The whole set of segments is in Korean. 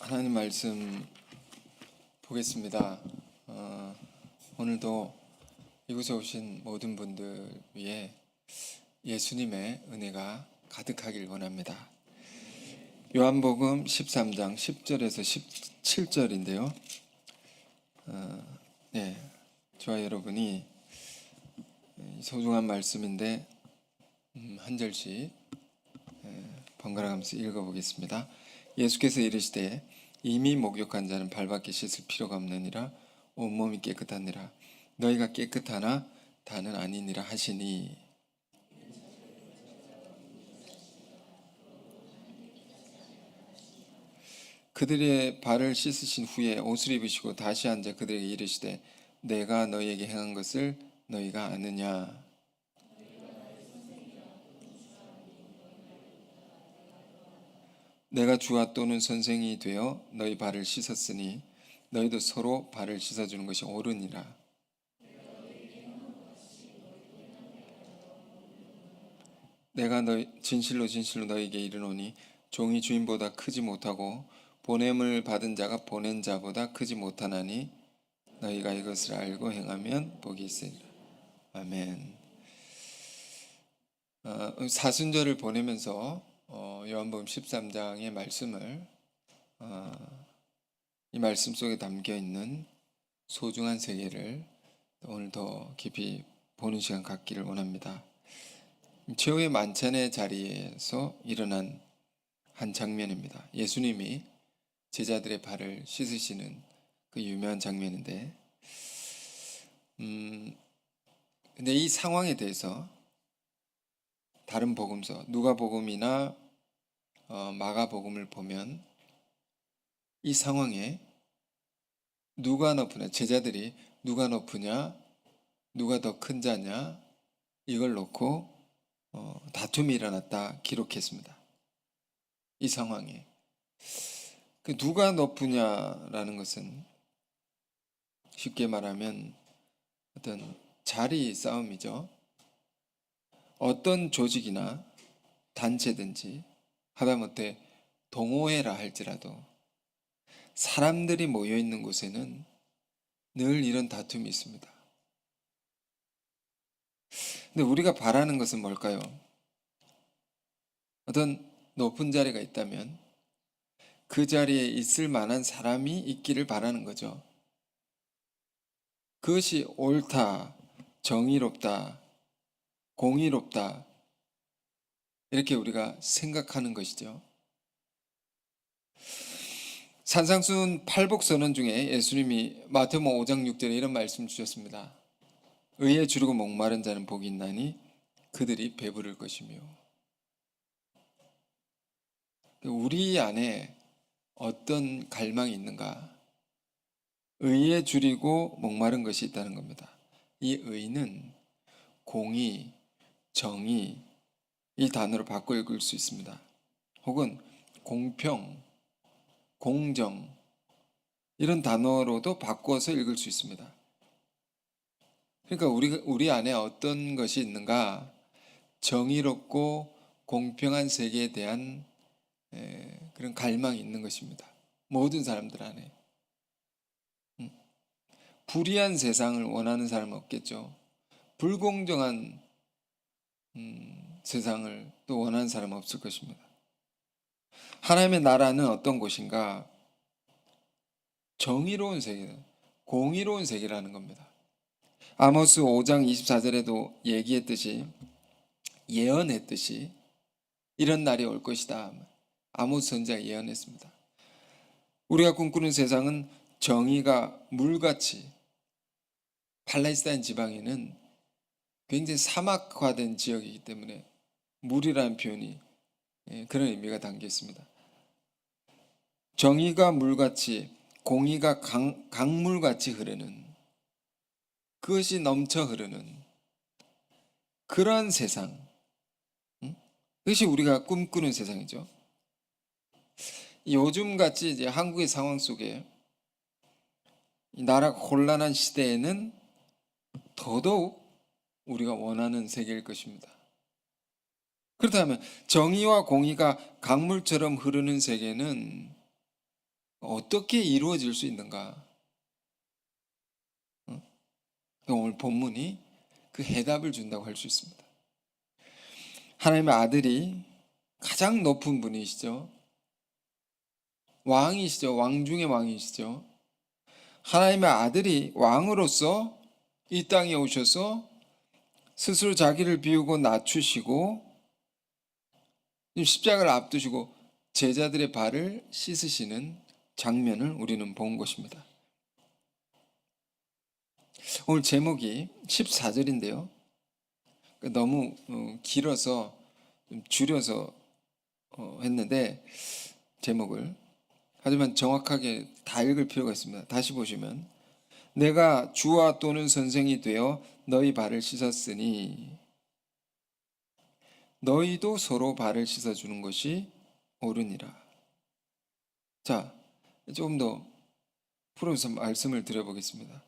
하나님 말씀 보겠습니다. 오늘도 이곳에 오신 모든 분들 위해 예수님의 은혜가 가득하길 원합니다. 요한복음 13장 10절에서 17절인데요. 저와 여러분이 소중한 말씀인데 한 절씩 번갈아 가면서 읽어보겠습니다. 예수께서 이르시되 이미 목욕한 자는 발밖에 씻을 필요가 없느니라 온몸이 깨끗하니라 너희가 깨끗하나 다는 아니니라 하시니, 그들의 발을 씻으신 후에 옷을 입으시고 다시 앉아 그들에게 이르시되 내가 너희에게 행한 것을 너희가 아느냐. 내가 주와 또는 선생이 되어 너희 발을 씻었으니 너희도 서로 발을 씻어주는 것이 옳으니라. 내가 진실로 너희에게 이르노니 종이 주인보다 크지 못하고 보냄을 받은 자가 보낸 자보다 크지 못하나니 너희가 이것을 알고 행하면 복이 있으리라. 아멘. 사순절을 보내면서 요한복음 13장의 말씀을 이 말씀 속에 담겨 있는 소중한 세계를 오늘 더 깊이 보는 시간 갖기를 원합니다. 최후의 만찬의 자리에서 일어난 한 장면입니다. 예수님이 제자들의 발을 씻으시는 그 유명한 장면인데, 근데 이 상황에 대해서 다른 복음서 누가복음이나 마가복음을 보면 이 상황에 누가 높으냐, 제자들이 누가 높으냐, 누가 더 큰 자냐, 이걸 놓고 다툼이 일어났다 기록했습니다. 이 상황에 그 누가 높으냐라는 것은 쉽게 말하면 어떤 자리 싸움이죠. 어떤 조직이나 단체든지 하다못해 동호회라 할지라도 사람들이 모여 있는 곳에는 늘 이런 다툼이 있습니다. 근데 우리가 바라는 것은 뭘까요? 어떤 높은 자리가 있다면 그 자리에 있을 만한 사람이 있기를 바라는 거죠. 그것이 옳다, 정의롭다, 공의롭다, 이렇게 우리가 생각하는 것이죠. 산상수훈 팔복선언 중에 예수님이 마태복음 5장 6절에 이런 말씀 주셨습니다. 의에 주르고 목마른 자는 복이 있나니 그들이 배부를 것이며. 우리 안에 어떤 갈망이 있는가? 의에 주리고 목마른 것이 있다는 겁니다. 이 의는 공의, 정의, 이 단어로 바꿔 읽을 수 있습니다. 혹은 공평, 공정, 이런 단어로도 바꿔서 읽을 수 있습니다. 그러니까 우리 안에 어떤 것이 있는가? 정의롭고 공평한 세계에 대한 그런 갈망이 있는 것입니다. 모든 사람들 안에. 불의한 세상을 원하는 사람은 없겠죠. 불공정한 세상을 또 원하는 사람은 없을 것입니다. 하나님의 나라는 어떤 곳인가? 정의로운 세계, 공의로운 세계라는 겁니다. 아모스 5장 24절에도 예언했듯이 이런 날이 올 것이다. 아모스 선지자가 예언했습니다. 우리가 꿈꾸는 세상은 정의가 물같이, 팔레스타인 지방에는 굉장히 사막화된 지역이기 때문에 물이라는 표현이 그런 의미가 담겨 있습니다. 정의가 물같이, 공의가 강물같이 흐르는, 그것이 넘쳐 흐르는 그런 세상, 그것이 우리가 꿈꾸는 세상이죠. 요즘같이 이제 한국의 상황 속에 나라가 혼란한 시대에는 더더욱 우리가 원하는 세계일 것입니다. 그렇다면 정의와 공의가 강물처럼 흐르는 세계는 어떻게 이루어질 수 있는가? 오늘 본문이 그 해답을 준다고 할 수 있습니다. 하나님의 아들이 가장 높은 분이시죠. 왕이시죠. 왕 중의 왕이시죠. 하나님의 아들이 왕으로서 이 땅에 오셔서 스스로 자기를 비우고 낮추시고 십자가를 앞두시고 제자들의 발을 씻으시는 장면을 우리는 본 것입니다. 오늘 제목이 14절인데요. 너무 길어서 좀 줄여서 했는데 제목을, 하지만 정확하게 다 읽을 필요가 있습니다. 다시 보시면, 내가 주와 또는 선생이 되어 너희 발을 씻었으니 너희도 서로 발을 씻어주는 것이 옳으니라. 자, 조금 더 풀어서 말씀을 드려보겠습니다.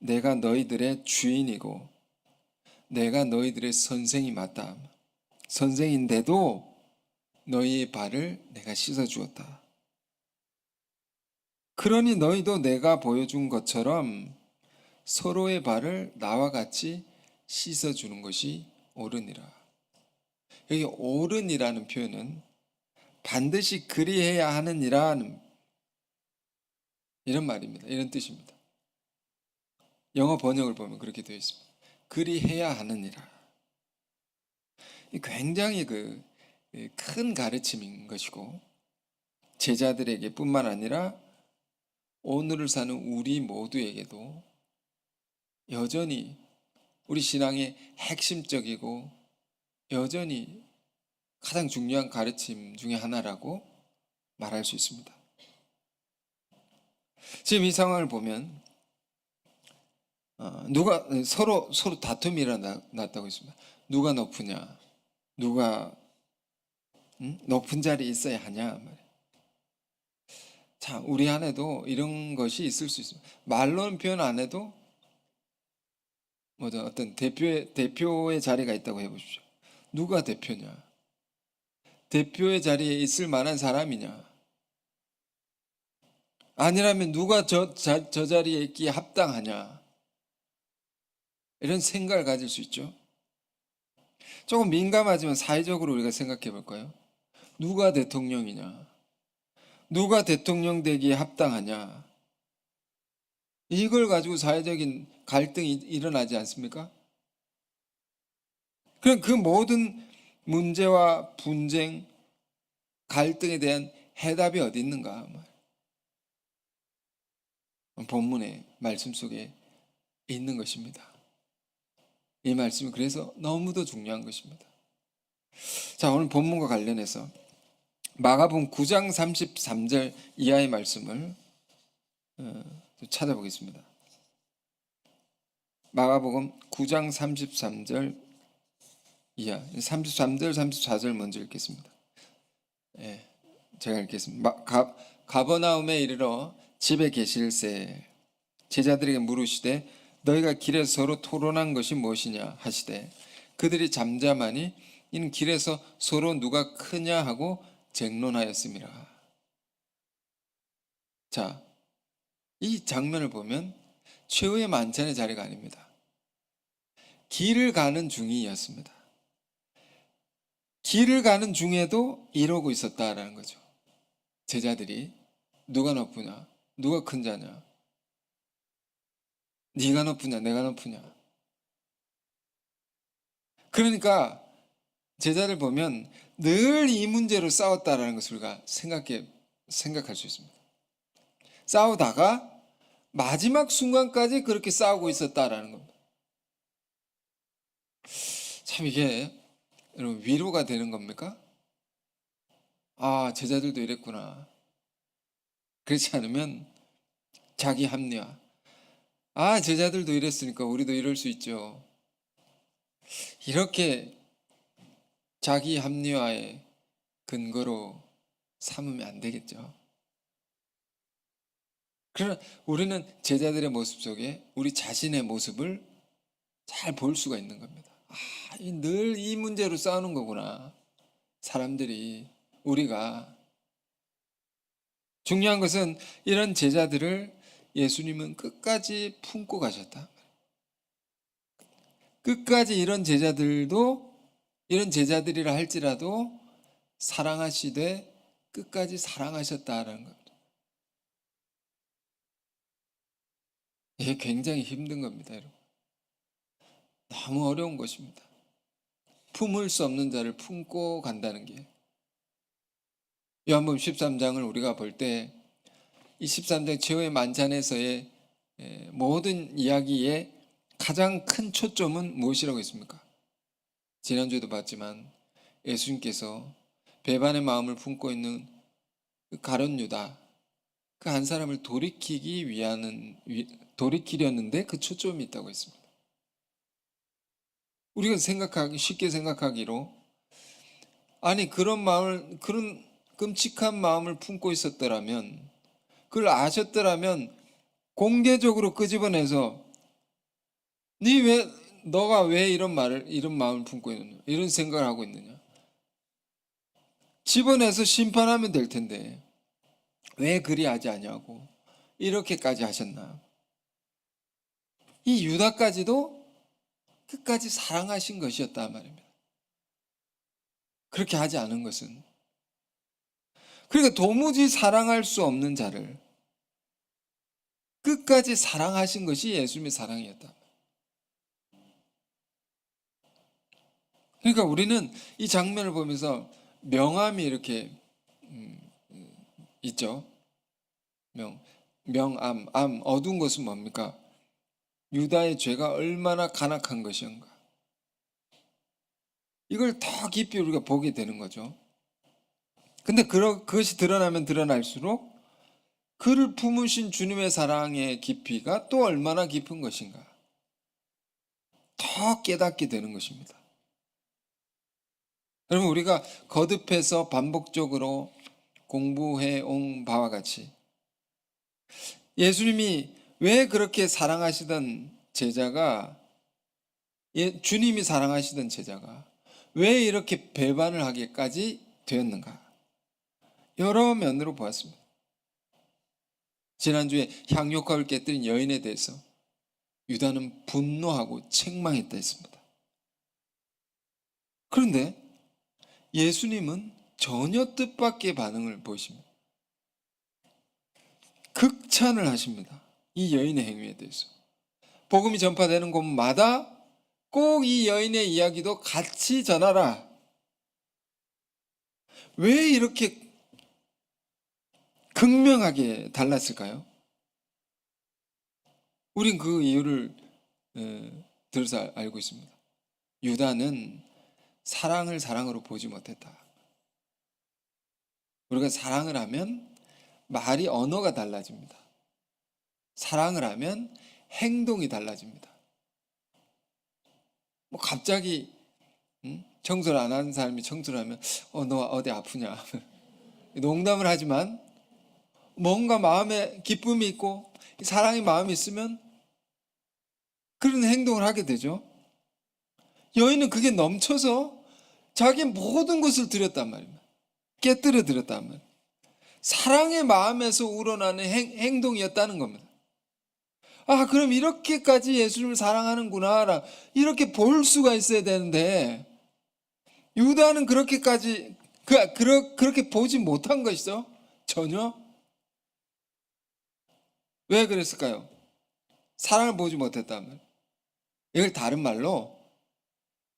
내가 너희들의 주인이고 내가 너희들의 선생이 맞다. 선생인데도 너희의 발을 내가 씻어주었다. 그러니 너희도 내가 보여준 것처럼 서로의 발을 나와 같이 씻어주는 것이 옳으니라. 여기 옳으니라는 표현은 반드시 그리해야 하느니라는 이런 말입니다. 이런 뜻입니다. 영어 번역을 보면 그렇게 되어 있습니다. 그리해야 하느니라. 굉장히 큰 가르침인 것이고, 제자들에게 뿐만 아니라 오늘을 사는 우리 모두에게도 여전히 우리 신앙의 핵심적이고 여전히 가장 중요한 가르침 중에 하나라고 말할 수 있습니다. 지금 이 상황을 보면 누가 서로 다툼이 일어났다고 했습니다. 누가 높으냐, 누가 높은 자리에 있어야 하냐. 자, 우리 안에도 이런 것이 있을 수 있습니다. 말로는 표현 안 해도 어떤 대표의 자리가 있다고 해보십시오. 누가 대표냐? 대표의 자리에 있을 만한 사람이냐? 아니라면 누가 저 자리에 있기에 합당하냐? 이런 생각을 가질 수 있죠. 조금 민감하지만 사회적으로 우리가 생각해 볼까요? 누가 대통령이냐? 누가 대통령 되기에 합당하냐? 이걸 가지고 사회적인 갈등이 일어나지 않습니까? 그럼 그 모든 문제와 분쟁, 갈등에 대한 해답이 어디 있는가? 본문의 말씀 속에 있는 것입니다. 이 말씀이 그래서 너무도 중요한 것입니다. 자, 오늘 본문과 관련해서 마가복음 9장 33절 이하의 말씀을 찾아보겠습니다. 마가복음 9장 33절 이하, 33절 34절 먼저 읽겠습니다. 제가 읽겠습니다. 가버나움에 이르러 집에 계실새 제자들에게 물으시되 너희가 길에서 서로 토론한 것이 무엇이냐 하시되 그들이 잠잠하니 이는 길에서 서로 누가 크냐 하고 쟁론하였음이라. 자, 이 장면을 보면 최후의 만찬의 자리가 아닙니다. 길을 가는 중이었습니다. 길을 가는 중에도 이러고 있었다라는 거죠. 제자들이 누가 높으냐, 누가 큰 자냐, 네가 높으냐, 내가 높으냐. 그러니까 제자들 보면 늘 이 문제로 싸웠다라는 것을 우리가 생각할 수 있습니다. 싸우다가 마지막 순간까지 그렇게 싸우고 있었다라는 겁니다. 참 이게 여러분 위로가 되는 겁니까? 아, 제자들도 이랬구나. 그렇지 않으면 자기 합리화. 아, 제자들도 이랬으니까 우리도 이럴 수 있죠. 이렇게 자기 합리화의 근거로 삼으면 안 되겠죠. 그러나 우리는 제자들의 모습 속에 우리 자신의 모습을 잘 볼 수가 있는 겁니다. 늘 이 문제로 싸우는 거구나. 사람들이, 우리가. 중요한 것은 이런 제자들을 예수님은 끝까지 품고 가셨다. 끝까지 이런 제자들이라 할지라도 사랑하시되 끝까지 사랑하셨다라는 겁니다. 이게 굉장히 힘든 겁니다, 여러분. 너무 어려운 것입니다. 품을 수 없는 자를 품고 간다는 게. 요한복음 13장을 우리가 볼 때 이 13장 최후의 만찬에서의 모든 이야기의 가장 큰 초점은 무엇이라고 했습니까? 지난주에도 봤지만 예수님께서 배반의 마음을 품고 있는 그 가룟 유다, 그 한 사람을 돌이키려는데 그 초점이 있다고 했습니다. 우리가 쉽게 생각하기로, 아니 그런 끔찍한 마음을 품고 있었더라면, 그걸 아셨더라면 공개적으로 끄집어내서 너가 왜 이런 마음을 품고 있느냐, 이런 생각을 하고 있느냐, 집어내서 심판하면 될 텐데 왜 그리 하지 아니하고 이렇게까지 하셨나. 이 유다까지도 끝까지 사랑하신 것이었단 말입니다. 그렇게 하지 않은 것은, 그러니까 도무지 사랑할 수 없는 자를 끝까지 사랑하신 것이 예수님의 사랑이었다. 그러니까 우리는 이 장면을 보면서 명암이 이렇게 있죠. 명암, 어두운 것은 뭡니까? 유다의 죄가 얼마나 간악한 것인가. 이걸 더 깊이 우리가 보게 되는 거죠. 근데 그것이 드러나면 드러날수록 그를 품으신 주님의 사랑의 깊이가 또 얼마나 깊은 것인가 더 깨닫게 되는 것입니다. 여러분, 우리가 거듭해서 반복적으로 공부해 온 바와 같이 예수님이 왜 그렇게 사랑하시던 제자가, 주님이 사랑하시던 제자가 왜 이렇게 배반을 하기까지 되었는가, 여러 면으로 보았습니다. 지난주에 향유가를 깨뜨린 여인에 대해서 유다는 분노하고 책망했다 했습니다. 그런데 예수님은 전혀 뜻밖의 반응을 보이십니다. 극찬을 하십니다. 이 여인의 행위에 대해서. 복음이 전파되는 곳마다 꼭 이 여인의 이야기도 같이 전하라. 왜 이렇게 극명하게 달랐을까요? 우린 그 이유를 들어서 알고 있습니다. 유다는 사랑을 사랑으로 보지 못했다. 우리가 사랑을 하면 언어가 달라집니다. 사랑을 하면 행동이 달라집니다. 뭐 갑자기 청소를 안 하는 사람이 청소를 하면 너 어디 아프냐 농담을 하지만 뭔가 마음에 기쁨이 있고 사랑의 마음이 있으면 그런 행동을 하게 되죠. 여인은 그게 넘쳐서 자기 모든 것을 드렸단 말입니다. 깨뜨려 드렸단 말이에요. 사랑의 마음에서 우러나는 행동이었다는 겁니다. 그럼 이렇게까지 예수님을 사랑하는구나, 이렇게 볼 수가 있어야 되는데 유다는 그렇게까지 그렇게 보지 못한 것이죠. 전혀. 왜 그랬을까요? 사랑을 보지 못했단 말이에요. 이걸 다른 말로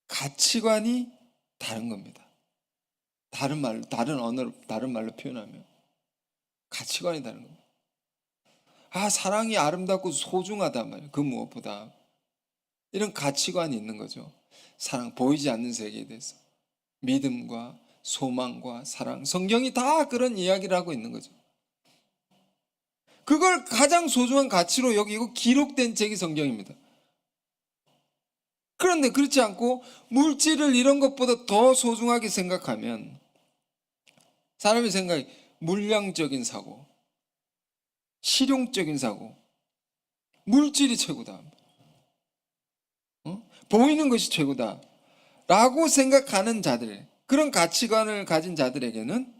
가치관이 다른 겁니다. 다른 언어로, 다른 말로 표현하면 가치관이 다른 겁니다. 사랑이 아름답고 소중하단 말이에요. 그 무엇보다 이런 가치관이 있는 거죠. 사랑, 보이지 않는 세계에 대해서 믿음과 소망과 사랑, 성경이 다 그런 이야기를 하고 있는 거죠. 그걸 가장 소중한 가치로 여기고 기록된 책이 성경입니다. 그런데 그렇지 않고 물질을 이런 것보다 더 소중하게 생각하면 사람의 생각이 물량적인 사고, 실용적인 사고, 물질이 최고다, 보이는 것이 최고다, 라고 생각하는 자들, 그런 가치관을 가진 자들에게는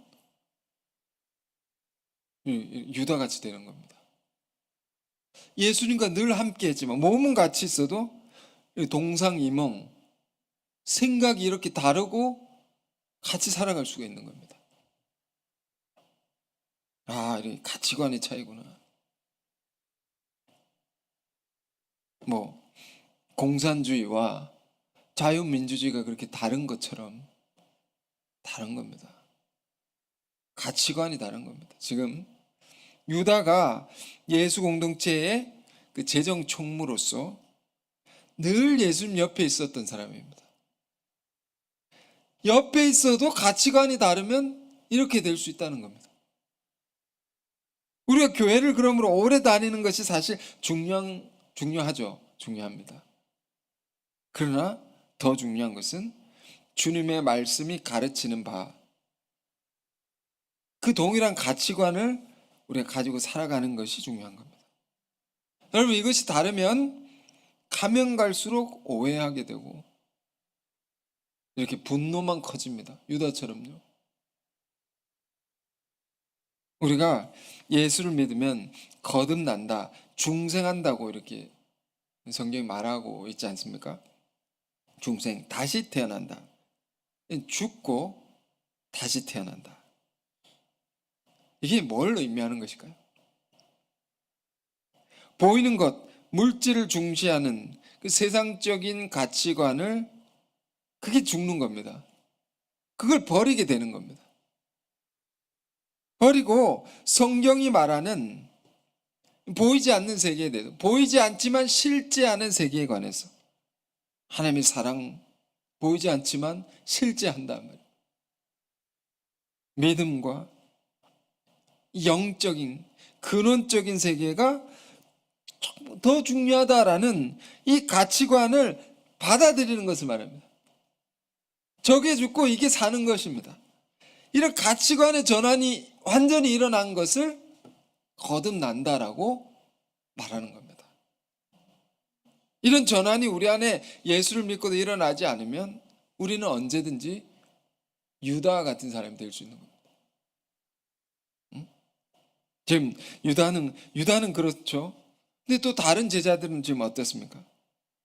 유다같이 되는 겁니다. 예수님과 늘 함께 했지만 몸은 같이 있어도 동상이몽, 생각이 이렇게 다르고 같이 살아갈 수가 있는 겁니다. 아, 이 가치관의 차이구나. 공산주의와 자유민주주의가 그렇게 다른 것처럼 다른 겁니다. 가치관이 다른 겁니다. 지금 유다가 예수 공동체의 그 재정 총무로서 늘 예수님 옆에 있었던 사람입니다. 옆에 있어도 가치관이 다르면 이렇게 될 수 있다는 겁니다. 우리가 교회를 그러므로 오래 다니는 것이 사실 중요하죠. 중요합니다. 그러나 더 중요한 것은 주님의 말씀이 가르치는 바, 그 동일한 가치관을 우리가 가지고 살아가는 것이 중요한 겁니다. 여러분, 이것이 다르면 가면 갈수록 오해하게 되고 이렇게 분노만 커집니다. 유다처럼요. 우리가 예수를 믿으면 거듭난다, 중생한다고 이렇게 성경이 말하고 있지 않습니까? 중생, 다시 태어난다. 죽고 다시 태어난다. 이게 뭘 의미하는 것일까요? 보이는 것, 물질을 중시하는 그 세상적인 가치관을, 그게 죽는 겁니다. 그걸 버리게 되는 겁니다. 버리고 성경이 말하는 보이지 않는 세계에 대해서, 보이지 않지만 실제 않은 세계에 관해서 하나님의 사랑, 보이지 않지만 실제한단 말이에요. 믿음과 영적인 근원적인 세계가 더 중요하다라는 이 가치관을 받아들이는 것을 말합니다. 저게 죽고 이게 사는 것입니다. 이런 가치관의 전환이 완전히 일어난 것을 거듭난다라고 말하는 겁니다. 이런 전환이 우리 안에 예수를 믿고도 일어나지 않으면 우리는 언제든지 유다와 같은 사람이 될 수 있는 겁니다. 지금 유다는 그렇죠. 근데 또 다른 제자들은 지금 어떻습니까?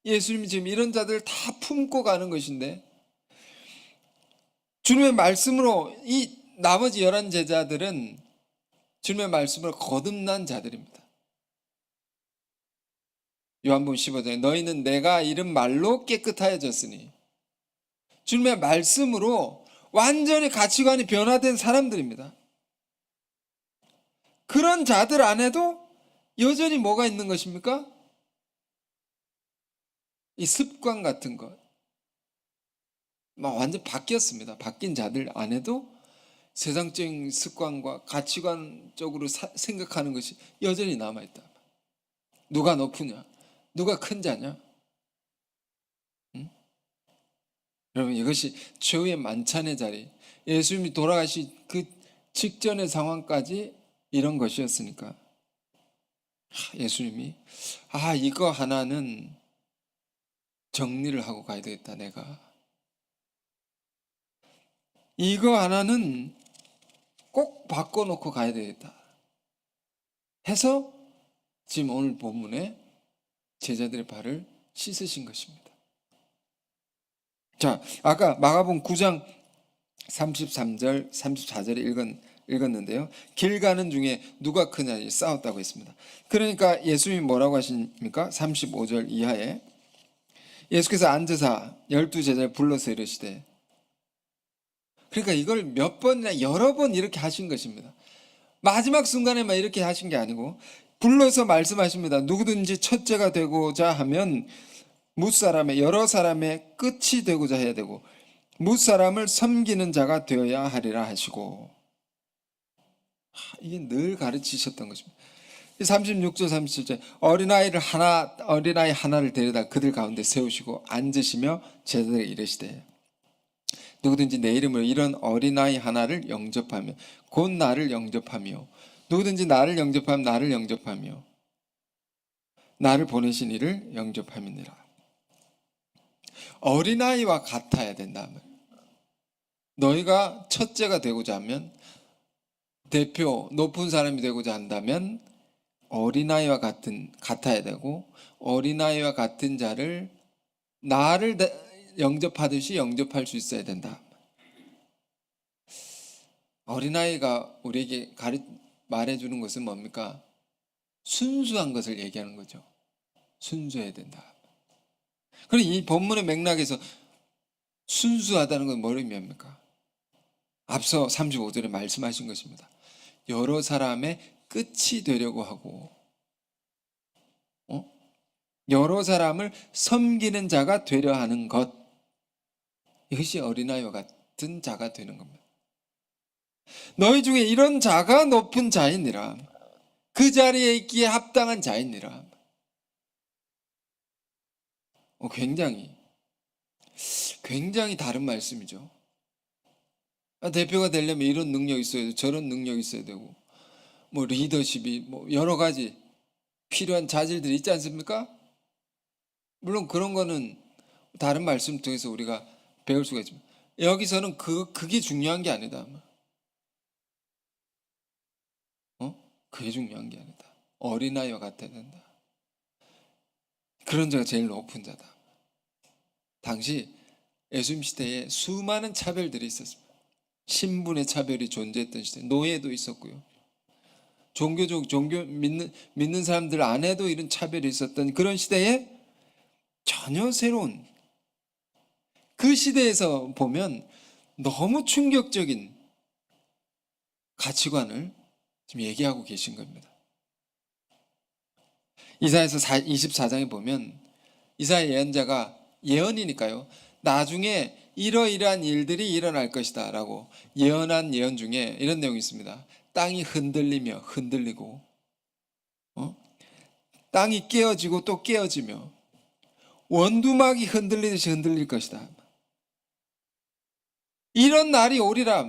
예수님이 지금 이런 자들 다 품고 가는 것인데, 주님의 말씀으로 이 나머지 11 제자들은 주님의 말씀으로 거듭난 자들입니다. 요한복음 15장에 너희는 내가 이른 말로 깨끗하여졌으니, 주님의 말씀으로 완전히 가치관이 변화된 사람들입니다. 그런 자들 안에도 여전히 뭐가 있는 것입니까? 이 습관 같은 것. 완전 바뀌었습니다. 바뀐 자들 안에도 세상적인 습관과 가치관적으로 생각하는 것이 여전히 남아있다. 누가 높으냐? 누가 큰 자냐? 여러분, 이것이 최후의 만찬의 자리, 예수님이 돌아가시 그 직전의 상황까지 이런 것이었으니까 예수님이 이거 하나는 정리를 하고 가야 되겠다. 내가 이거 하나는 꼭 바꿔놓고 가야 되겠다 해서 지금 오늘 본문에 제자들의 발을 씻으신 것입니다. 자, 아까 마가복음 9장 33절 34절에 읽었는데요. 길 가는 중에 누가 크냐 싸웠다고 했습니다. 그러니까 예수님이 뭐라고 하십니까? 35절 이하에 예수께서 앉으사 12제자를 불러서 이르시되, 그러니까 이걸 몇 번이나 여러 번 이렇게 하신 것입니다. 마지막 순간에만 이렇게 하신 게 아니고 불러서 말씀하십니다. 누구든지 첫째가 되고자 하면 뭇사람의, 여러 사람의 끝이 되고자 해야 되고 뭇사람을 섬기는 자가 되어야 하리라 하시고, 이게 늘 가르치셨던 것입니다. 36절 37절 어린아이 하나를 데려다 그들 가운데 세우시고 앉으시며 제자들에게 이르시되, 누구든지 내 이름으로 이런 어린아이 하나를 영접하며 곧 나를 영접하며, 누구든지 나를 영접하면 나를 영접하며 나를 보내신 이를 영접함이니라. 어린아이와 같아야 된다. 너희가 첫째가 되고자 하면, 대표 높은 사람이 되고자 한다면 어린아이와 같아야 되고, 어린아이와 같은 자를 나를 영접하듯이 영접할 수 있어야 된다. 어린아이가 우리에게 말해주는 것은 뭡니까? 순수한 것을 얘기하는 거죠. 순수해야 된다. 그럼 이 본문의 맥락에서 순수하다는 건 뭘 의미합니까? 앞서 35절에 말씀하신 것입니다. 여러 사람의 끝이 되려고 하고, 여러 사람을 섬기는 자가 되려 하는 것, 이것이 어린아이와 같은 자가 되는 겁니다. 너희 중에 이런 자가 높은 자이니라, 그 자리에 있기에 합당한 자이니라. 굉장히 다른 말씀이죠. 대표가 되려면 이런 능력이 있어야 되고 저런 능력이 있어야 되고, 뭐 리더십이 뭐 여러 가지 필요한 자질들이 있지 않습니까? 물론 그런 거는 다른 말씀 통해서 우리가 배울 수가 있지만, 여기서는 그게 중요한 게 아니다. 그게 중요한 게 아니다. 어린아이와 같아야 된다. 그런 자가 제일 높은 자다. 당시 예수님 시대에 수많은 차별들이 있었습니다. 신분의 차별이 존재했던 시대, 노예도 있었고요. 종교 믿는 사람들 안에도 이런 차별이 있었던 그런 시대에 전혀 새로운, 그 시대에서 보면 너무 충격적인 가치관을 지금 얘기하고 계신 겁니다. 이사야서 24장에 보면 이사야 예언자가, 예언이니까요, 나중에 이러이러한 일들이 일어날 것이다 라고 예언한 예언 중에 이런 내용이 있습니다. 땅이 흔들리고, 땅이 깨어지고 또 깨어지며 원두막이 흔들리듯이 흔들릴 것이다. 이런 날이 오리라.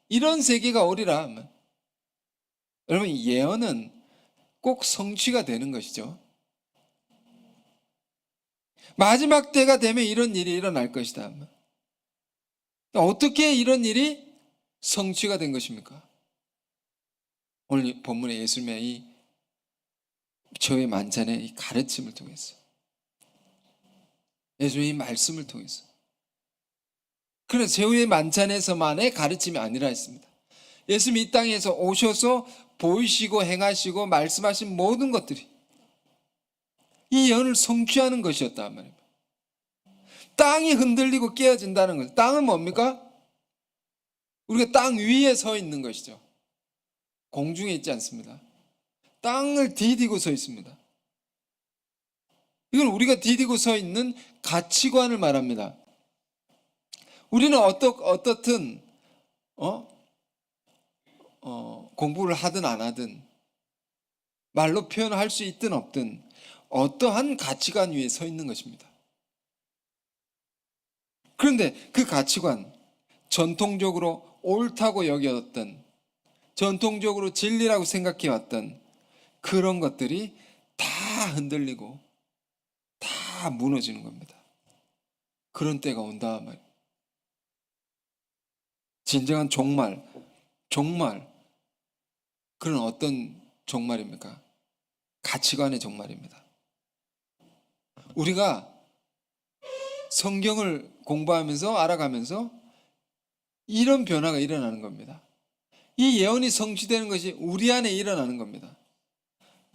이런 세계가 오리라. 여러분, 예언은 꼭 성취가 되는 것이죠. 마지막 때가 되면 이런 일이 일어날 것이다. 어떻게 이런 일이 성취가 된 것입니까? 오늘 본문의 예수님의 이 저의 만찬의 이 가르침을 통해서, 예수님의 이 말씀을 통해서. 그래서 제후의 만찬에서만의 가르침이 아니라 했습니다. 예수님이 이 땅에서 오셔서 보이시고 행하시고 말씀하신 모든 것들이 이 예언을 성취하는 것이었단 말입니다. 땅이 흔들리고 깨어진다는 것. 땅은 뭡니까? 우리가 땅 위에 서 있는 것이죠. 공중에 있지 않습니다. 땅을 디디고 서 있습니다. 이건 우리가 디디고 서 있는 가치관을 말합니다. 우리는 어떻든 공부를 하든 안 하든, 말로 표현할 수 있든 없든 어떠한 가치관 위에 서 있는 것입니다. 그런데 그 가치관, 전통적으로 옳다고 여겨왔던, 전통적으로 진리라고 생각해왔던 그런 것들이 다 흔들리고 다 무너지는 겁니다. 그런 때가 온다 말이에요. 진정한 종말, 그런 어떤 종말입니까? 가치관의 종말입니다. 우리가 성경을 공부하면서 알아가면서 이런 변화가 일어나는 겁니다. 이 예언이 성취되는 것이 우리 안에 일어나는 겁니다.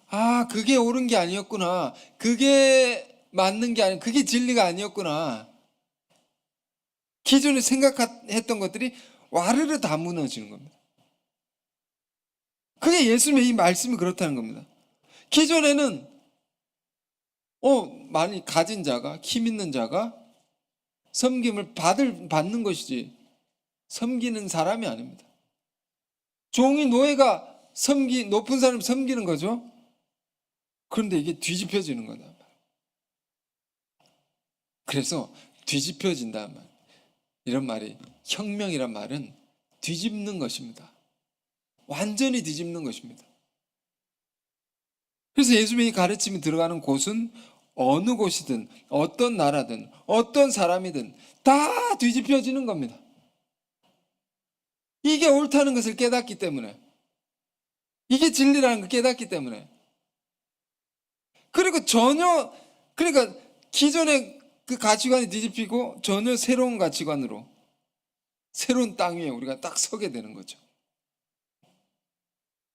아, 그게 옳은 게 아니었구나. 그게 맞는 게 아니고, 그게 진리가 아니었구나. 기존에 생각했던 것들이 와르르 다 무너지는 겁니다. 그게 예수님의 이 말씀이 그렇다는 겁니다. 기존에는 많이 가진 자가, 힘 있는 자가 섬김을 받는 것이지 섬기는 사람이 아닙니다. 종이 노예가 높은 사람을 섬기는 거죠. 그런데 이게 뒤집혀지는 거다. 그래서 뒤집혀진다. 이런 말이, 혁명이란 말은 뒤집는 것입니다. 완전히 뒤집는 것입니다. 그래서 예수님의 가르침이 들어가는 곳은 어느 곳이든 어떤 나라든 어떤 사람이든 다 뒤집혀지는 겁니다. 이게 옳다는 것을 깨닫기 때문에, 이게 진리라는 걸 깨닫기 때문에. 그리고 그러니까 기존의 그 가치관이 뒤집히고 전혀 새로운 가치관으로 새로운 땅 위에 우리가 딱 서게 되는 거죠.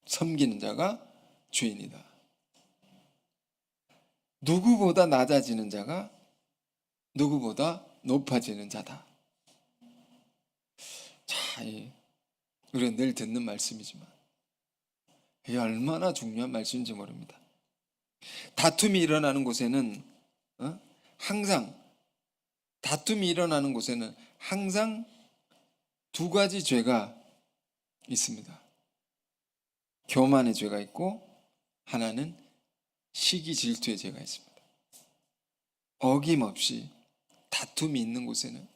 섬기는 자가 주인이다. 누구보다 낮아지는 자가 누구보다 높아지는 자다. 자, 우리가 늘 듣는 말씀이지만 이게 얼마나 중요한 말씀인지 모릅니다. 다툼이 일어나는 곳에는 항상 두 가지 죄가 있습니다. 교만의 죄가 있고 하나는 시기 질투의 죄가 있습니다. 어김없이 다툼이 있는 곳에는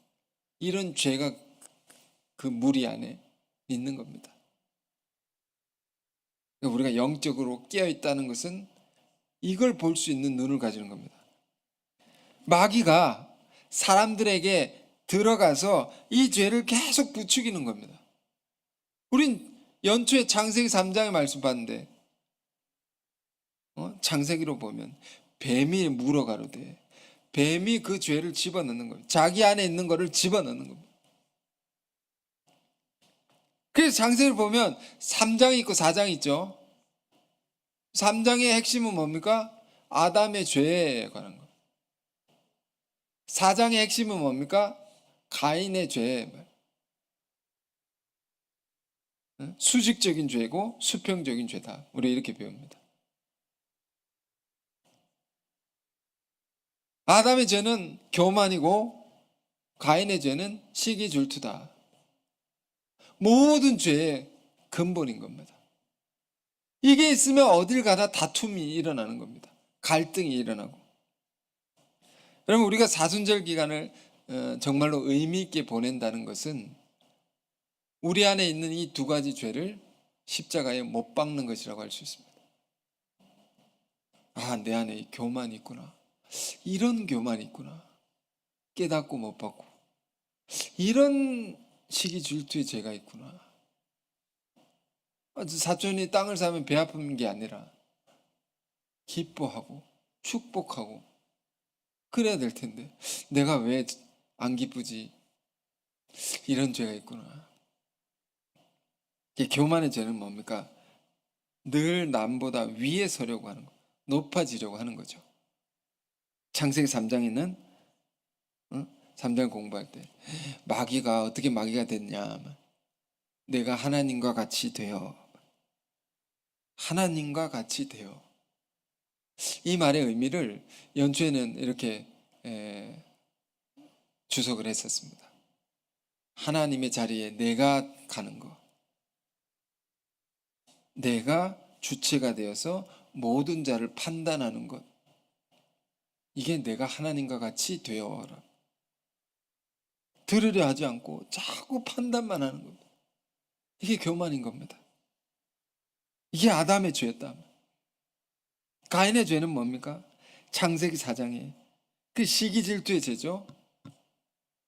이런 죄가 그 무리 안에 있는 겁니다. 우리가 영적으로 깨어있다는 것은 이걸 볼 수 있는 눈을 가지는 겁니다. 마귀가 사람들에게 들어가서 이 죄를 계속 부추기는 겁니다. 우린 연초에 창세기 3장의 말씀 봤는데 창세기로 보면 뱀이 물어가로되 뱀이 그 죄를 집어넣는 겁니다. 자기 안에 있는 거를 집어넣는 겁니다. 그래서 창세기를 보면 3장이 있고 4장이 있죠. 3장의 핵심은 뭡니까? 아담의 죄에 관한 겁니다. 4장의 핵심은 뭡니까? 가인의 죄. 수직적인 죄고 수평적인 죄다. 우리 이렇게 배웁니다. 아담의 죄는 교만이고 가인의 죄는 시기 질투다. 모든 죄의 근본인 겁니다. 이게 있으면 어딜 가나 다툼이 일어나는 겁니다. 갈등이 일어나고. 여러분, 우리가 사순절 기간을 정말로 의미 있게 보낸다는 것은 우리 안에 있는 이 두 가지 죄를 십자가에 못 박는 것이라고 할 수 있습니다. 아, 내 안에 이 교만이 있구나. 이런 교만이 있구나. 깨닫고 못 받고. 이런 시기 질투의 죄가 있구나. 사촌이 땅을 사면 배 아픈 게 아니라 기뻐하고 축복하고 그래야 될 텐데 내가 왜 안 기쁘지? 이런 죄가 있구나. 교만의 죄는 뭡니까? 늘 남보다 위에 서려고 하는 거, 높아지려고 하는 거죠. 창세기 3장에는 3장 공부할 때 마귀가 어떻게 마귀가 됐냐? 내가 하나님과 같이 되어. 하나님과 같이 되어. 이 말의 의미를 연초에는 이렇게 주석을 했었습니다. 하나님의 자리에 내가 가는 거. 내가 주체가 되어서 모든 자를 판단하는 것. 이게 내가 하나님과 같이 되어라. 들으려 하지 않고 자꾸 판단만 하는 겁니다. 이게 교만인 겁니다. 이게 아담의 죄였다. 가인의 죄는 뭡니까? 창세기 4장에 그 시기 질투의 죄죠.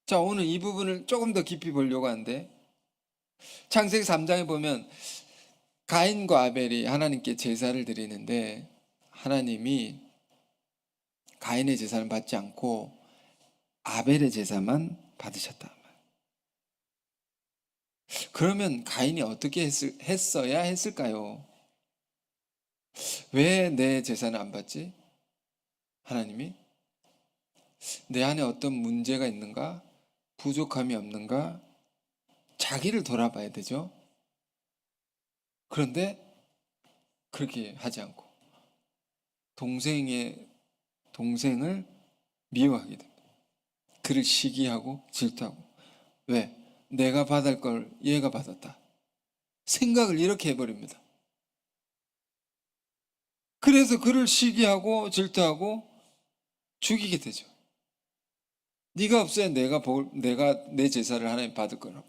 자, 오늘 이 부분을 조금 더 깊이 보려고 하는데 창세기 3장에 보면 가인과 아벨이 하나님께 제사를 드리는데 하나님이 가인의 제사는 받지 않고 아벨의 제사만 받으셨다. 그러면 가인이 어떻게 했어야 했을까요? 왜 내 제사는 안 받지? 하나님이 내 안에 어떤 문제가 있는가? 부족함이 없는가? 자기를 돌아봐야 되죠. 그런데 그렇게 하지 않고 동생을 미워하게 됩니다. 그를 시기하고 질투하고. 왜? 내가 받을 걸 얘가 받았다. 생각을 이렇게 해버립니다. 그래서 그를 시기하고 질투하고 죽이게 되죠. 네가 없어야 내가 내 제사를 하나님 받을 거라고.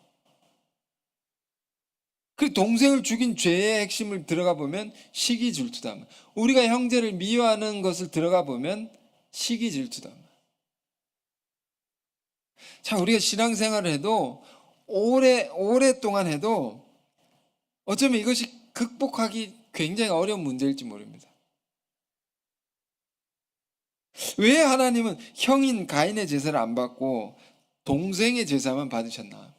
그 동생을 죽인 죄의 핵심을 들어가 보면 시기 질투다. 우리가 형제를 미워하는 것을 들어가 보면 시기 질투다. 참 우리가 신앙생활을 해도 오랫동안 해도 어쩌면 이것이 극복하기 굉장히 어려운 문제일지 모릅니다. 왜 하나님은 형인 가인의 제사를 안 받고 동생의 제사만 받으셨나?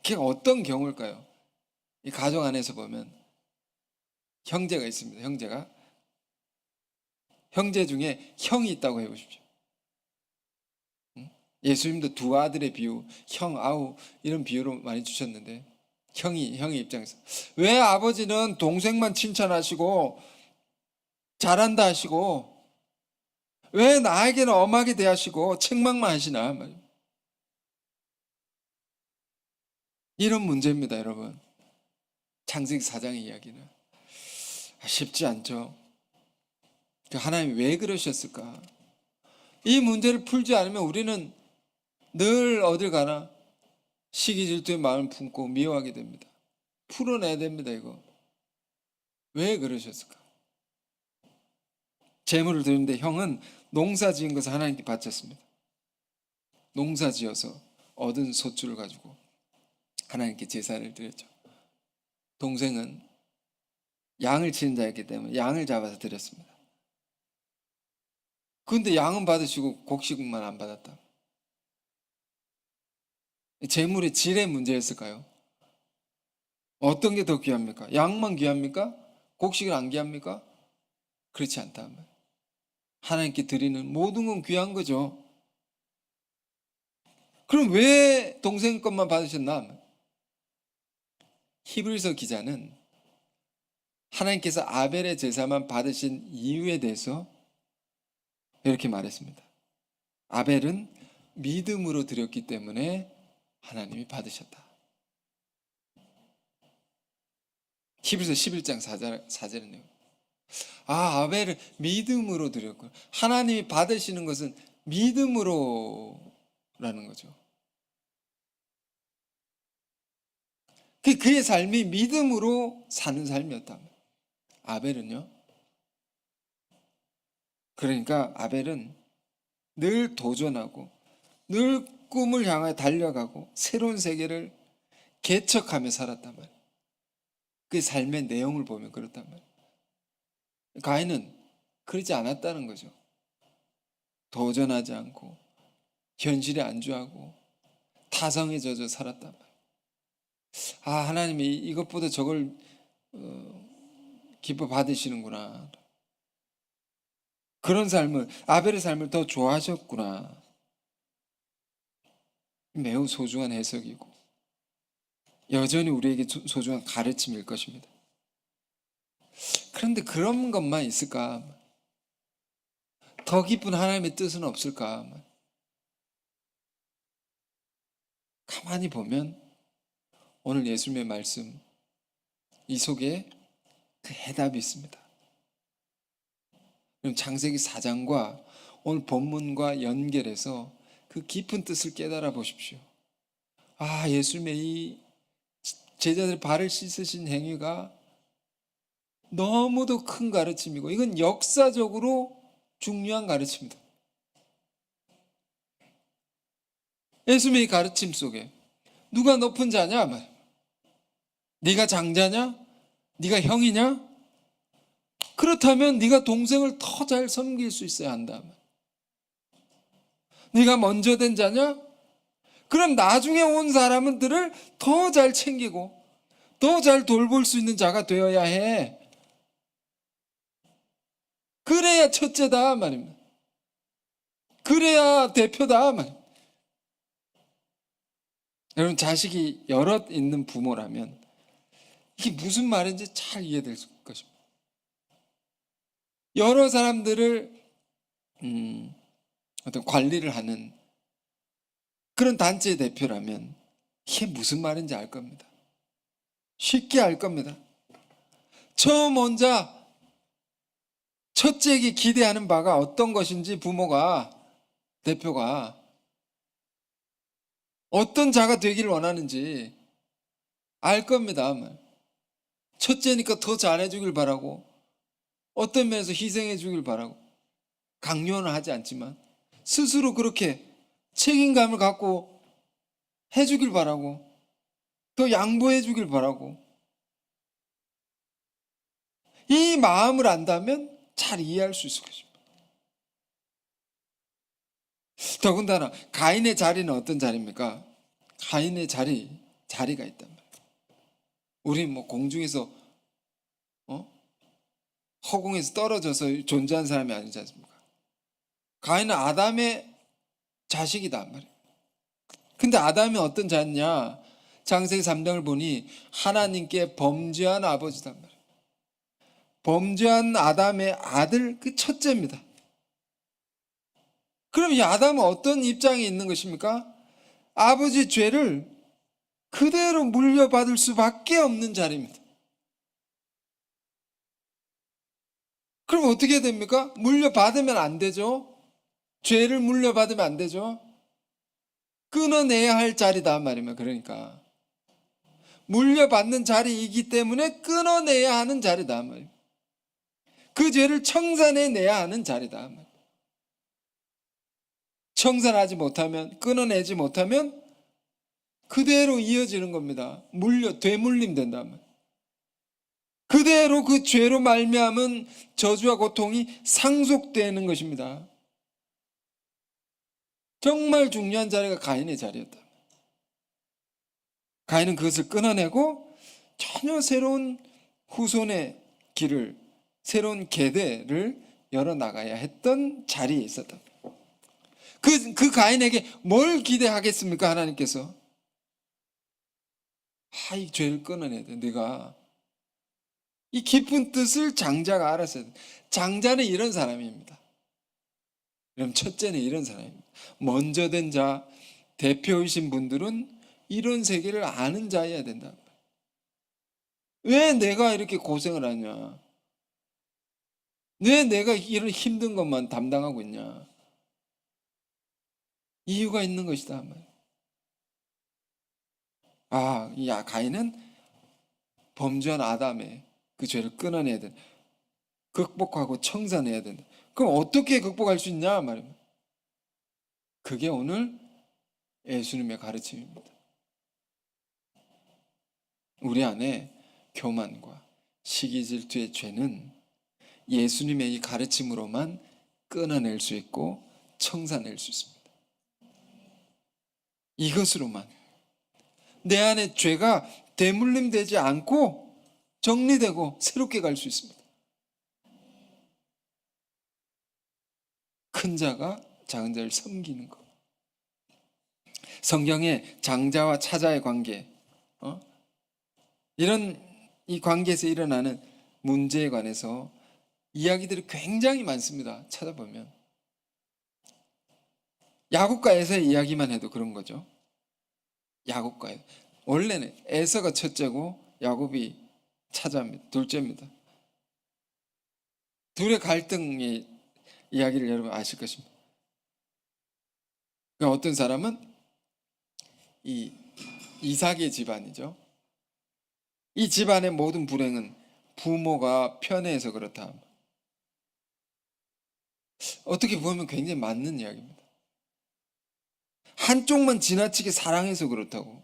그게 어떤 경우일까요? 이 가정 안에서 보면 형제가 있습니다. 형제 중에 형이 있다고 해보십시오. 예수님도 두 아들의 비유, 형, 아우 이런 비유로 많이 주셨는데 형의 입장에서 왜 아버지는 동생만 칭찬하시고 잘한다 하시고 왜 나에게는 엄하게 대하시고 책망만 하시나? 이런 문제입니다, 여러분. 창세기 4장의 이야기는 쉽지 않죠. 하나님이 왜 그러셨을까? 이 문제를 풀지 않으면 우리는 늘 어딜 가나 시기 질투의 마음을 품고 미워하게 됩니다. 풀어내야 됩니다, 이거. 왜 그러셨을까? 재물을 드리는데 형은 농사 지은 것을 하나님께 바쳤습니다. 농사 지어서 얻은 소출을 가지고 하나님께 제사를 드렸죠. 동생은 양을 치는 자였기 때문에 양을 잡아서 드렸습니다. 그런데 양은 받으시고 곡식만 안 받았다. 재물의 질의 문제였을까요? 어떤 게 더 귀합니까? 양만 귀합니까? 곡식은 안 귀합니까? 그렇지 않다. 하나님께 드리는 모든 건 귀한 거죠. 그럼 왜 동생 것만 받으셨나? 히브리서 기자는 하나님께서 아벨의 제사만 받으신 이유에 대해서 이렇게 말했습니다. 아벨은 믿음으로 드렸기 때문에 하나님이 받으셨다. 히브리서 11장 4절은요. 아벨을 믿음으로 드렸구나. 하나님이 받으시는 것은 믿음으로라는 거죠. 그의 삶이 믿음으로 사는 삶이었다. 아벨은요. 그러니까 아벨은 늘 도전하고 늘 꿈을 향해 달려가고 새로운 세계를 개척하며 살았단 말이에요. 그 삶의 내용을 보면 그렇단 말이에요. 가인은 그러지 않았다는 거죠. 도전하지 않고 현실에 안주하고 타성에 젖어 살았단 말이에요. 하나님이 이것보다 저걸 기뻐 받으시는구나. 그런 삶을, 아벨의 삶을 더 좋아하셨구나. 매우 소중한 해석이고 여전히 우리에게 소중한 가르침일 것입니다. 그런데 그런 것만 있을까? 더 깊은 하나님의 뜻은 없을까? 가만히 보면 오늘 예수님의 말씀 이 속에 그 해답이 있습니다. 그럼 창세기 4장과 오늘 본문과 연결해서 그 깊은 뜻을 깨달아 보십시오. 예수님의 이 제자들의 발을 씻으신 행위가 너무도 큰 가르침이고 이건 역사적으로 중요한 가르침입니다. 예수님의 가르침 속에 누가 높은 자냐? 네가 장자냐? 네가 형이냐? 그렇다면 네가 동생을 더 잘 섬길 수 있어야 한다. 네가 먼저 된 자냐? 그럼 나중에 온 사람들을 더 잘 챙기고 더 잘 돌볼 수 있는 자가 되어야 해. 그래야 첫째다 말입니다. 그래야 대표다 말입니다. 여러분, 자식이 여럿 있는 부모라면 이게 무슨 말인지 잘 이해될 것입니다. 여러 사람들을 어떤 관리를 하는 그런 단체의 대표라면 이게 무슨 말인지 알 겁니다. 쉽게 알 겁니다. 처음 혼자 첫째에게 기대하는 바가 어떤 것인지 부모가, 대표가 어떤 자가 되기를 원하는지 알 겁니다. 첫째니까 더 잘해주길 바라고 어떤 면에서 희생해주길 바라고 강요는 하지 않지만 스스로 그렇게 책임감을 갖고 해주길 바라고, 더 양보해 주길 바라고, 이 마음을 안다면 잘 이해할 수 있을 것입니다. 더군다나 가인의 자리는 어떤 자리입니까? 가인의 자리가 있단 말이에요. 우리 뭐 공중에서 허공에서 떨어져서 존재한 사람이 아니지 않습니까? 가인은 아담의 자식이다 말이에요. 근데 아담이 어떤 자냐? 창세기 3장을 보니 하나님께 범죄한 아버지단 말이에요. 범죄한 아담의 아들, 그 첫째입니다. 그럼 이 아담은 어떤 입장에 있는 것입니까? 아버지 죄를 그대로 물려받을 수밖에 없는 자리입니다. 그럼 어떻게 됩니까? 물려받으면 안 되죠. 죄를 물려받으면 안 되죠. 끊어내야 할 자리다 말이면, 그러니까 물려받는 자리이기 때문에 끊어내야 하는 자리다 말이에요. 그 죄를 청산해내야 하는 자리다 말이에요. 청산하지 못하면, 끊어내지 못하면 그대로 이어지는 겁니다. 되물림 된단 말이에요. 그대로 그 죄로 말미암은 저주와 고통이 상속되는 것입니다. 정말 중요한 자리가 가인의 자리였다. 가인은 그것을 끊어내고 전혀 새로운 후손의 길을, 새로운 계대를 열어나가야 했던 자리에 있었다. 그 가인에게 뭘 기대하겠습니까? 하나님께서 이 죄를 끊어내야 돼. 네가 이 깊은 뜻을 장자가 알았어야 돼. 장자는 이런 사람입니다. 그럼 첫째는 이런 사람입니다. 먼저 된 자, 대표이신 분들은 이런 세계를 아는 자여야 된다. 왜 내가 이렇게 고생을 하냐? 왜 내가 이런 힘든 것만 담당하고 있냐? 이유가 있는 것이다. 가인은 범죄한 아담의 그 죄를 끊어내야 된다. 극복하고 청산해야 된다. 그럼 어떻게 극복할 수 있냐 말입니다. 그게 오늘 예수님의 가르침입니다. 우리 안에 교만과 시기 질투의 죄는 예수님의 이 가르침으로만 끊어낼 수 있고 청산낼 수 있습니다. 이것으로만 내 안에 죄가 대물림되지 않고 정리되고 새롭게 갈 수 있습니다. 큰 자가 작은 자를 섬기는 것. 성경의 장자와 차자의 관계, 이런 이 관계에서 일어나는 문제에 관해서 이야기들이 굉장히 많습니다. 찾아보면 야곱과 에서의 이야기만 해도 그런 거죠. 야곱과 에서. 원래는 에서가 첫째고 야곱이 차자입니다. 둘째입니다. 둘의 갈등의 이야기를 여러분 아실 것입니다. 그러니까 어떤 사람은 이 이삭의 집안이죠. 이 집안의 모든 불행은 부모가 편애해서 그렇다. 어떻게 보면 굉장히 맞는 이야기입니다. 한쪽만 지나치게 사랑해서 그렇다고.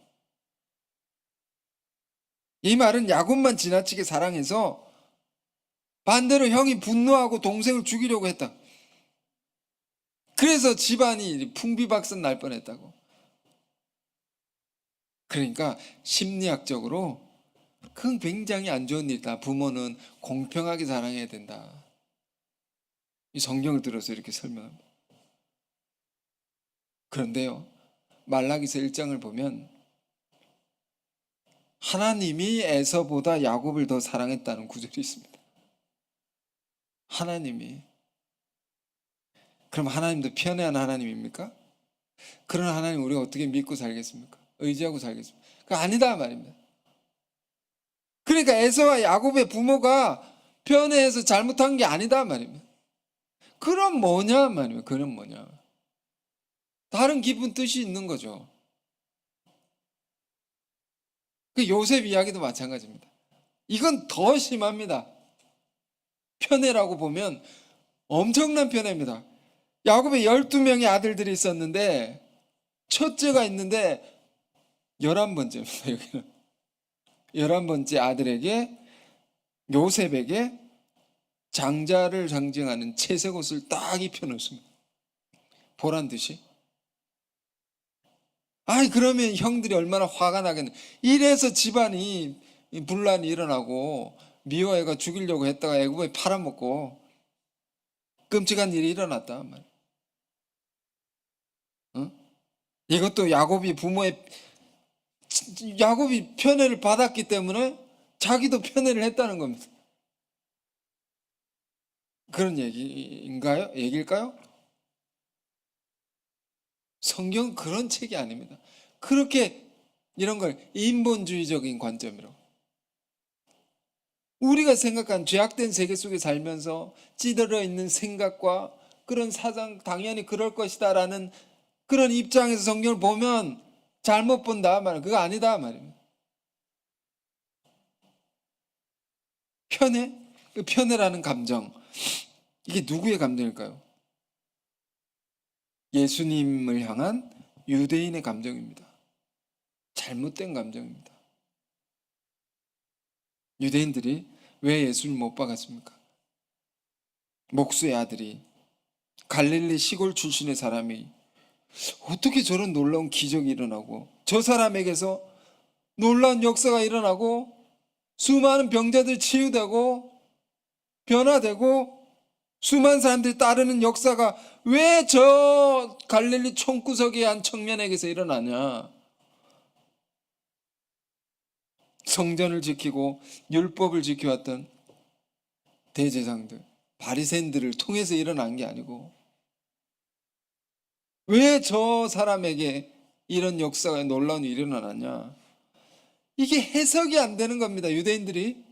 이 말은 야곱만 지나치게 사랑해서 반대로 형이 분노하고 동생을 죽이려고 했다. 그래서 집안이 풍비박산 날 뻔했다고. 그러니까 심리학적으로 그건 굉장히 안 좋은 일이다. 부모는 공평하게 사랑해야 된다. 이 성경을 들어서 이렇게 설명합니다. 그런데요, 말라기서 1장을 보면 하나님이 에서보다 야곱을 더 사랑했다는 구절이 있습니다. 하나님이. 그럼 하나님도 편애한 하나님입니까? 그런 하나님 우리가 어떻게 믿고 살겠습니까? 의지하고 살겠습니까? 그거 아니다 말입니다. 그러니까 에서와 야곱의 부모가 편애해서 잘못한 게 아니다 말입니다. 그럼 뭐냐 말이에요. 그럼 뭐냐. 다른 깊은 뜻이 있는 거죠. 그 요셉 이야기도 마찬가지입니다. 이건 더 심합니다. 편애라고 보면 엄청난 편애입니다. 야곱의 12명의 아들들이 있었는데 첫째가 있는데 11번째입니다. 여기는 11번째 아들에게, 요셉에게 장자를 상징하는 채색 옷을 딱 입혀놓습니다. 보란 듯이. 아이, 그러면 형들이 얼마나 화가 나겠네. 이래서 집안이 분란이 일어나고 미워해가 죽이려고 했다가 애굽에 팔아먹고 끔찍한 일이 일어났단 말이야. 어? 이것도 야곱이 편애를 받았기 때문에 자기도 편애를 했다는 겁니다. 그런 얘기일까요? 성경 그런 책이 아닙니다. 그렇게 이런 걸 인본주의적인 관점으로, 우리가 생각한 죄악된 세계 속에 살면서 찌들어 있는 생각과 그런 사상, 당연히 그럴 것이다 라는 그런 입장에서 성경을 보면 잘못 본다 말이에요. 그거 아니다 말입니다. 편애? 그 편애라는 감정, 이게 누구의 감정일까요? 예수님을 향한 유대인의 감정입니다. 잘못된 감정입니다. 유대인들이 왜 예수를 못 박았습니까? 목수의 아들이, 갈릴리 시골 출신의 사람이 어떻게 저런 놀라운 기적이 일어나고, 저 사람에게서 놀라운 역사가 일어나고 수많은 병자들 치유되고 변화되고 수많은 사람들이 따르는 역사가 왜 저 갈릴리 총구석의 한 청년에게서 일어나냐? 성전을 지키고 율법을 지켜왔던 대제사장들, 바리새인들을 통해서 일어난 게 아니고 왜 저 사람에게 이런 역사가, 놀라운 일이 일어나냐? 이게 해석이 안 되는 겁니다. 유대인들이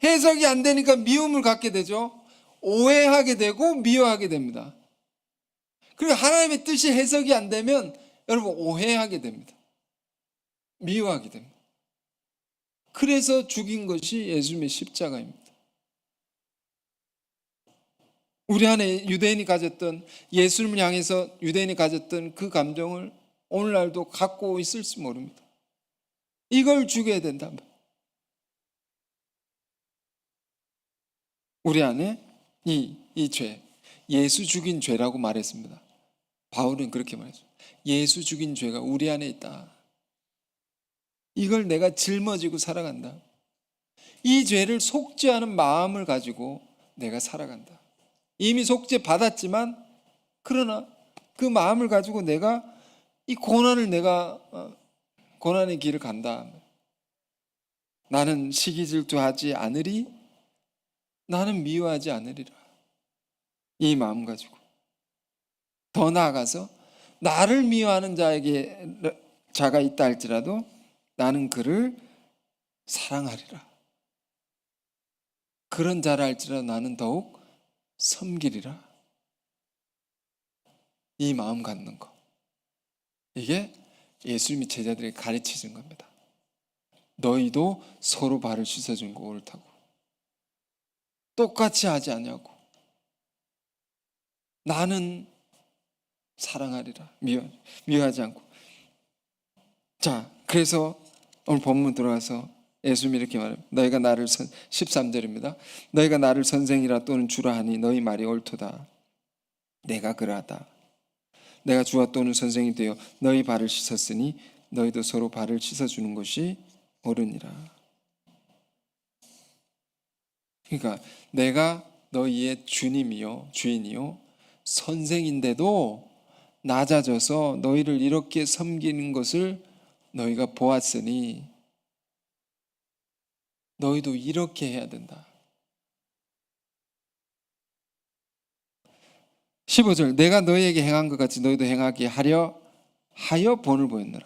해석이 안 되니까 미움을 갖게 되죠. 오해하게 되고 미워하게 됩니다. 그리고 하나님의 뜻이 해석이 안 되면 여러분 오해하게 됩니다. 미워하게 됩니다. 그래서 죽인 것이 예수님의 십자가입니다. 우리 안에 유대인이 가졌던, 예수님을 향해서 유대인이 가졌던 그 감정을 오늘날도 갖고 있을지 모릅니다. 이걸 죽여야 된단 말이에요. 우리 안에 이 죄, 예수 죽인 죄라고 말했습니다. 바울은 그렇게 말했죠. 예수 죽인 죄가 우리 안에 있다. 이걸 내가 짊어지고 살아간다. 이 죄를 속죄하는 마음을 가지고 내가 살아간다. 이미 속죄 받았지만 그러나 그 마음을 가지고 내가 이 고난을 고난의 길을 간다. 나는 시기 질투하지 않으리, 나는 미워하지 않으리라. 이 마음 가지고 더 나아가서 나를 미워하는 자가 있다 할지라도 나는 그를 사랑하리라. 그런 자라 할지라도 나는 더욱 섬기리라. 이 마음 갖는 거, 이게 예수님이 제자들에게 가르치신 겁니다. 너희도 서로 발을 씻어준 거 옳다고, 똑같이 하지 않냐고. 나는 사랑하리라. 미워하지 않고. 자, 그래서 오늘 본문 들어가서 예수님이 이렇게 말합니다. 너희가 나를 13절입니다. 너희가 나를 선생이라 또는 주라 하니 너희 말이 옳도다. 내가 그러하다. 내가 주와 또는 선생이 되어 너희 발을 씻었으니 너희도 서로 발을 씻어주는 것이 옳으니라. 그러니까 내가 너희의 주님이요 주인이요 선생인데도 낮아져서 너희를 이렇게 섬기는 것을 너희가 보았으니 너희도 이렇게 해야 된다. 15절, 내가 너희에게 행한 것 같이 너희도 행하게 하여 본을 보였노라.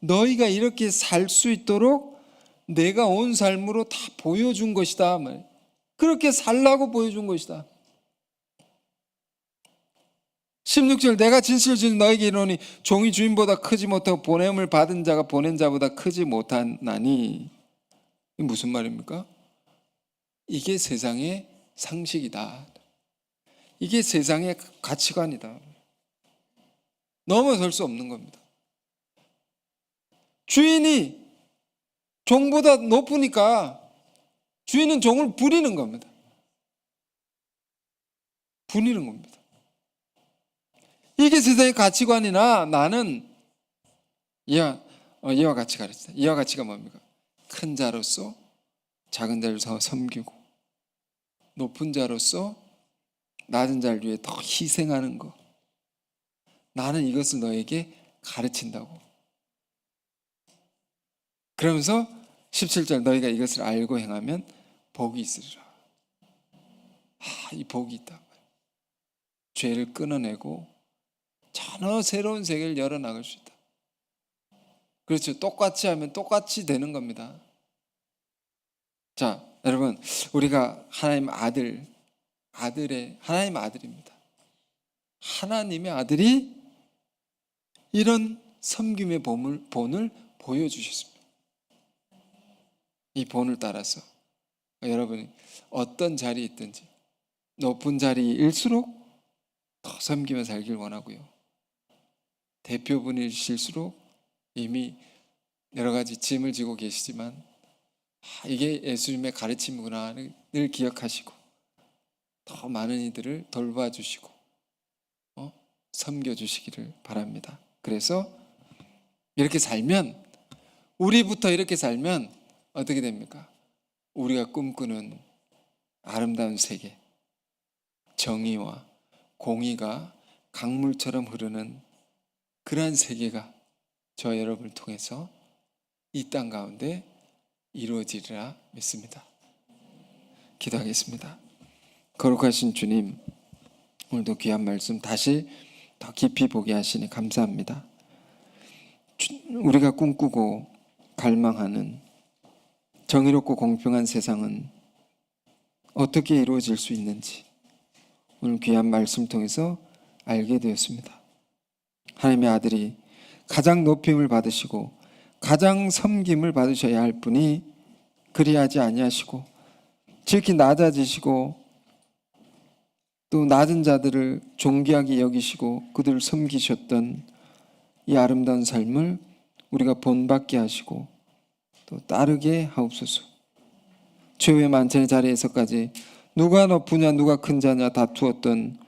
너희가 이렇게 살 수 있도록 내가 온 삶으로 다 보여준 것이다. 그렇게 살라고 보여준 것이다. 16절, 내가 진실을 지은 너에게 이르노니 종이 주인보다 크지 못하고 보냄을 받은 자가 보낸 자보다 크지 못하나니. 이게 무슨 말입니까? 이게 세상의 상식이다. 이게 세상의 가치관이다. 넘어설 수 없는 겁니다. 주인이 종보다 높으니까 주인은 종을 부리는 겁니다. 부리는 겁니다. 이게 세상의 가치관이나 나는 이와 같이 가르치다. 이와 같이가 뭡니까? 큰 자로서 작은 자를 섬기고 높은 자로서 낮은 자를 위해 더 희생하는 것. 나는 이것을 너에게 가르친다고. 그러면서 17절 너희가 이것을 알고 행하면 복이 있으리라. 이 복이 있다. 죄를 끊어내고 전혀 새로운 세계를 열어나갈 수 있다. 그렇죠. 똑같이 하면 똑같이 되는 겁니다. 자, 여러분, 우리가 하나님 하나님 아들입니다. 하나님의 아들이 이런 섬김의 본을 보여주셨습니다. 이 본을 따라서 여러분이 어떤 자리에 있든지 높은 자리일수록 더 섬기며 살길 원하고요. 대표분이실수록 이미 여러 가지 짐을 지고 계시지만 이게 예수님의 가르침이구나를 늘 기억하시고 더 많은 이들을 돌봐주시고 섬겨주시기를 바랍니다. 그래서 이렇게 살면, 우리부터 이렇게 살면 어떻게 됩니까? 우리가 꿈꾸는 아름다운 세계, 정의와 공의가 강물처럼 흐르는 그러한 세계가 저 여러분을 통해서 이 땅 가운데 이루어지리라 믿습니다. 기도하겠습니다. 거룩하신 주님, 오늘도 귀한 말씀 다시 더 깊이 보게 하시니 감사합니다. 우리가 꿈꾸고 갈망하는 정의롭고 공평한 세상은 어떻게 이루어질 수 있는지 오늘 귀한 말씀 통해서 알게 되었습니다. 하나님의 아들이 가장 높임을 받으시고 가장 섬김을 받으셔야 할 분이 그리하지 아니하시고 지극히 낮아지시고 또 낮은 자들을 존귀하게 여기시고 그들을 섬기셨던 이 아름다운 삶을 우리가 본받게 하시고 또 따르게 하옵소서. 최후의 만찬의 자리에서까지 누가 높으냐 누가 큰 자냐 다투었던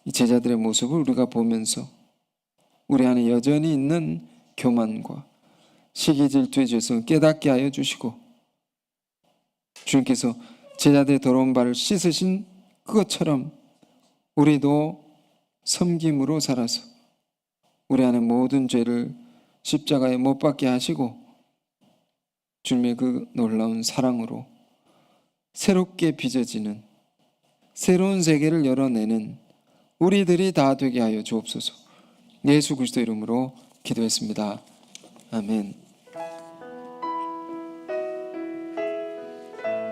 이 제자들의 모습을 우리가 보면서 우리 안에 여전히 있는 교만과 시기 질투의 죄성을 깨닫게 하여 주시고 주님께서 제자들의 더러운 발을 씻으신 그것처럼 우리도 섬김으로 살아서 우리 안에 모든 죄를 십자가에 못 박게 하시고 주님의 그 놀라운 사랑으로 새롭게 빚어지는 새로운 세계를 열어내는 우리들이 다 되게 하여 주옵소서. 예수 그리스도 이름으로 기도했습니다. 아멘.